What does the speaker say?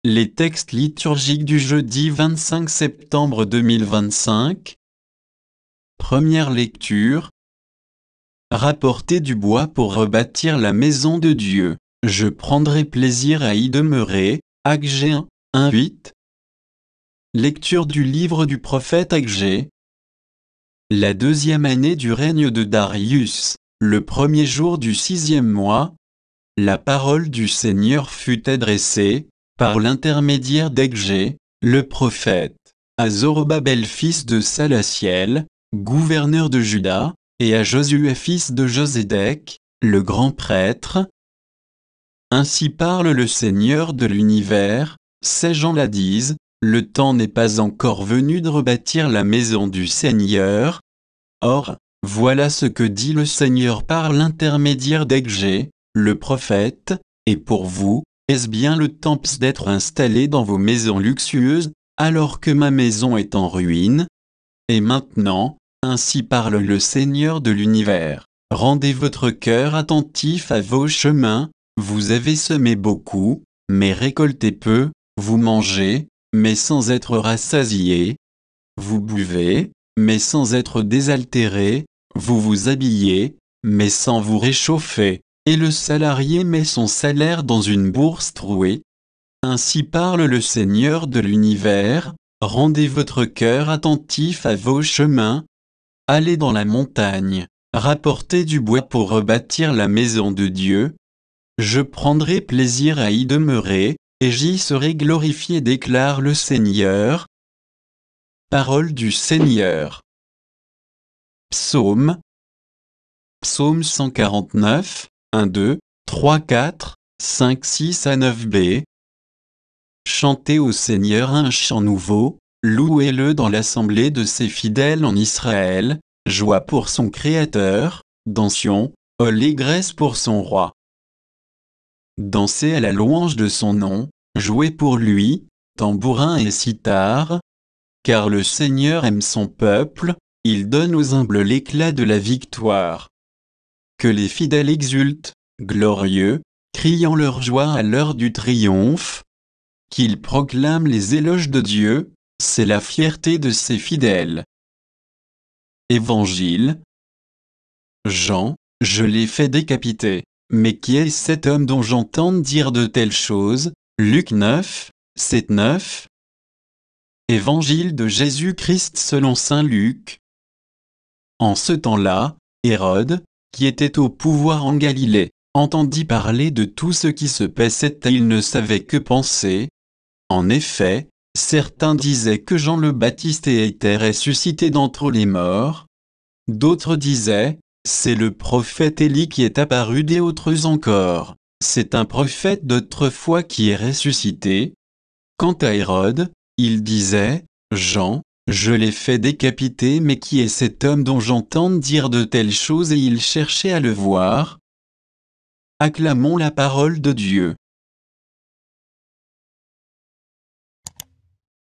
Les textes liturgiques du jeudi 25 septembre 2025. Première lecture. Rapporter du bois pour rebâtir la maison de Dieu. Je prendrai plaisir à y demeurer. Agé 1, 1-8. Lecture du livre du prophète Agé. La deuxième année du règne de Darius, le premier jour du 6e mois, la parole du Seigneur fut adressée, par l'intermédiaire d'Agé, le prophète, à Zorobabel fils de Salatiel, gouverneur de Juda, et à Josué fils de Josédek, le grand prêtre. Ainsi parle le Seigneur de l'univers, ces gens-là disent, le temps n'est pas encore venu de rebâtir la maison du Seigneur. Or, voilà ce que dit le Seigneur par l'intermédiaire d'Agé, le prophète, et pour vous, est-ce bien le temps d'être installé dans vos maisons luxueuses, alors que ma maison est en ruine? Et maintenant, ainsi parle le Seigneur de l'univers, rendez votre cœur attentif à vos chemins, vous avez semé beaucoup, mais récolté peu, vous mangez, mais sans être rassasiés, vous buvez, mais sans être désaltérés, vous vous habillez, mais sans vous réchauffer, et le salarié met son salaire dans une bourse trouée. Ainsi parle le Seigneur de l'univers, rendez votre cœur attentif à vos chemins, allez dans la montagne, rapportez du bois pour rebâtir la maison de Dieu. Je prendrai plaisir à y demeurer, et j'y serai glorifié, déclare le Seigneur. Parole du Seigneur. Psaume. Psaume 149, 1, 2, 3, 4, 5, 6 à 9b. Chantez au Seigneur un chant nouveau, louez-le dans l'assemblée de ses fidèles en Israël, joie pour son Créateur, dans Sion, allégresse pour son roi. Dansez à la louange de son nom, jouez pour lui, tambourin et cithare, car le Seigneur aime son peuple, il donne aux humbles l'éclat de la victoire. Que les fidèles exultent, glorieux, criant leur joie à l'heure du triomphe, qu'ils proclament les éloges de Dieu, c'est la fierté de ses fidèles. Évangile. Jean, je l'ai fait décapiter, mais qui est cet homme dont j'entends dire de telles choses? Luc 9, 7-9. Évangile de Jésus-Christ selon saint Luc. En ce temps-là, Hérode, qui était au pouvoir en Galilée, entendit parler de tout ce qui se passait et il ne savait que penser. En effet, certains disaient que Jean le Baptiste était ressuscité d'entre les morts. D'autres disaient, c'est le prophète Élie qui est apparu, des autres encore, c'est un prophète d'autrefois qui est ressuscité. Quant à Hérode, il disait, Jean, je l'ai fait décapiter, mais qui est cet homme dont j'entends dire de telles choses? Et il cherchait à le voir. Acclamons la parole de Dieu.